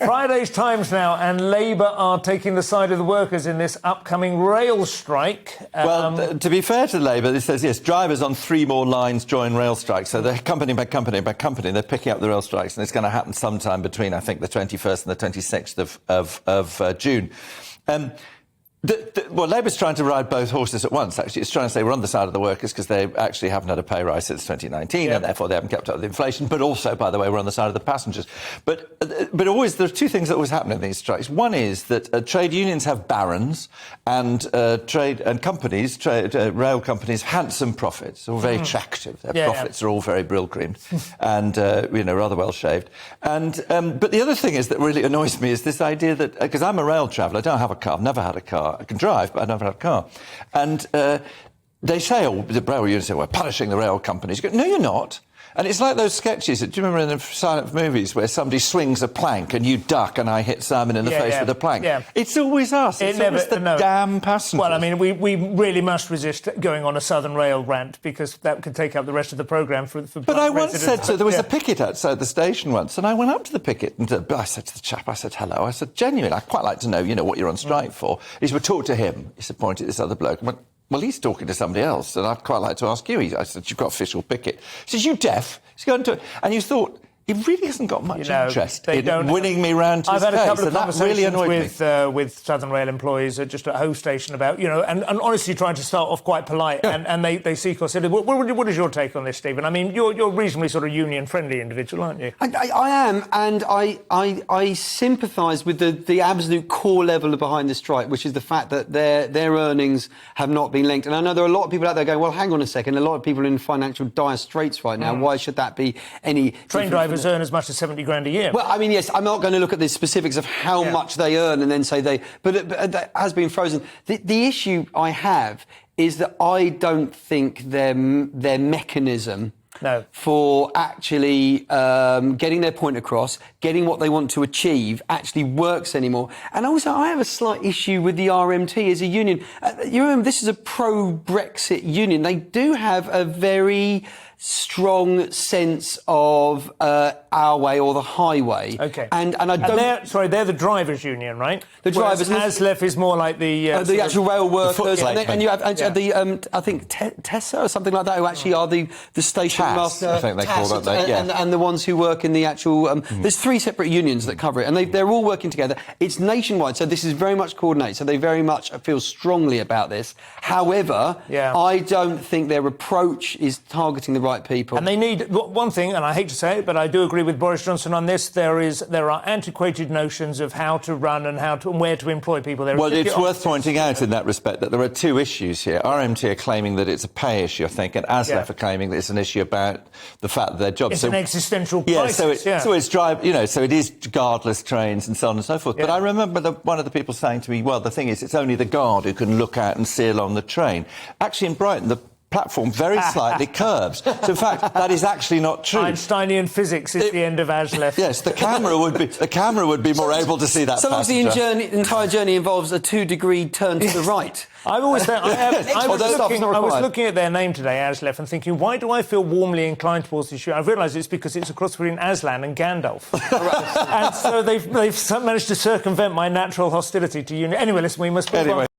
Friday's Times now, and Labour are taking the side of the workers in this upcoming rail strike. Well, to be fair to Labour, it says, yes, drivers on 3 more lines join rail strikes. So they're company by company by company, they're picking up the rail strikes, and it's going to happen sometime between, I think, the 21st and the 26th of June. Well, Labour's trying to ride both horses at once, actually. It's trying to say we're on the side of the workers because they actually haven't had a pay rise since 2019, and therefore they haven't kept up with inflation. But also, by the way, we're on the side of the passengers. But always, there are 2 things that always happen in these strikes. One is that trade unions have barons, and rail companies, handsome profits, all very attractive. Their profits are all very brill-creamed and, rather well-shaved. And but the other thing is that really annoys me is this idea that, because I'm a rail traveller, I don't have a car, I've never had a car. I can drive, but I never had a car. And they say, the rail unions say, we're punishing the rail companies. You go, no, you're not. And it's like those sketches, do you remember in the silent movies where somebody swings a plank and you duck and I hit Simon in the face with a plank? Yeah. It's always us. It's always the damn passengers. Well, I mean, we really must resist going on a Southern Rail rant because that could take up the rest of the programme for But I once said there was a picket outside the station once, and I went up to the picket and I said to the chap, I said, hello. I said, genuinely, I'd quite like to know, what you're on strike for. He said, well, talk to him. He said, point at this other bloke. I went, well, he's talking to somebody else, and I'd quite like to ask you. I said, you've got official picket. He says, you deaf? He's going to... And you thought, he really hasn't got much interest in winning me round to his face. I've had a couple of conversations really with Southern Rail employees just at Hoe Station about, and honestly trying to start off quite polite, and they seek or said, what is your take on this, Stephen? I mean, you're a reasonably sort of union-friendly individual, aren't you? I am, and I sympathise with the absolute core level behind the strike, which is the fact that their earnings have not been linked. And I know there are a lot of people out there going, well, hang on a second, a lot of people are in financial dire straits right now. Why should that be any... Train drivers earn as much as 70 grand a year. Well, I mean, yes, I'm not going to look at the specifics of how much they earn and then say they... But that has been frozen. The issue I have is that I don't think their mechanism... No. For actually getting their point across, getting what they want to achieve, actually works anymore. And also, I have a slight issue with the RMT as a union. You remember, this is a pro-Brexit union. They do have a very strong sense of our way or the highway. OK. And I don't... they're the drivers' union, right? The drivers... ASLEF is more like the actual rail workers. And you have the I think, Tessa or something like that, who actually are the station master... I think they call that, and the ones who work in the actual... There's 3 separate unions that cover it, and they're all working together. It's nationwide, so this is very much coordinated, so they very much feel strongly about this. However, I don't think their approach is targeting the right people. And they need one thing, and I hate to say it, but I do agree with Boris Johnson on this. There are antiquated notions of how to run and where to employ people. Well, it's worth pointing out in that respect that there are 2 issues here. RMT are claiming that it's a pay issue, I think, and ASLEF are claiming that it's an issue about the fact that their jobs... It's an existential crisis. So it's so it is guardless trains and so on and so forth. But I remember one of the people saying to me, well, the thing is, it's only the guard who can look out and see along the train. Actually, in Brighton, the platform very slightly curves. So, in fact, that is actually not true. Einsteinian physics is the end of ASLEF. Yes, the camera would be more able to see that passenger. The entire journey involves a 2-degree turn to the right. I've always thought... I was looking at their name today, ASLEF, and thinking, why do I feel warmly inclined towards this issue? I've realised it's because it's a cross between Aslan and Gandalf. And so they've managed to circumvent my natural hostility to union. Anyway, listen, we must move on.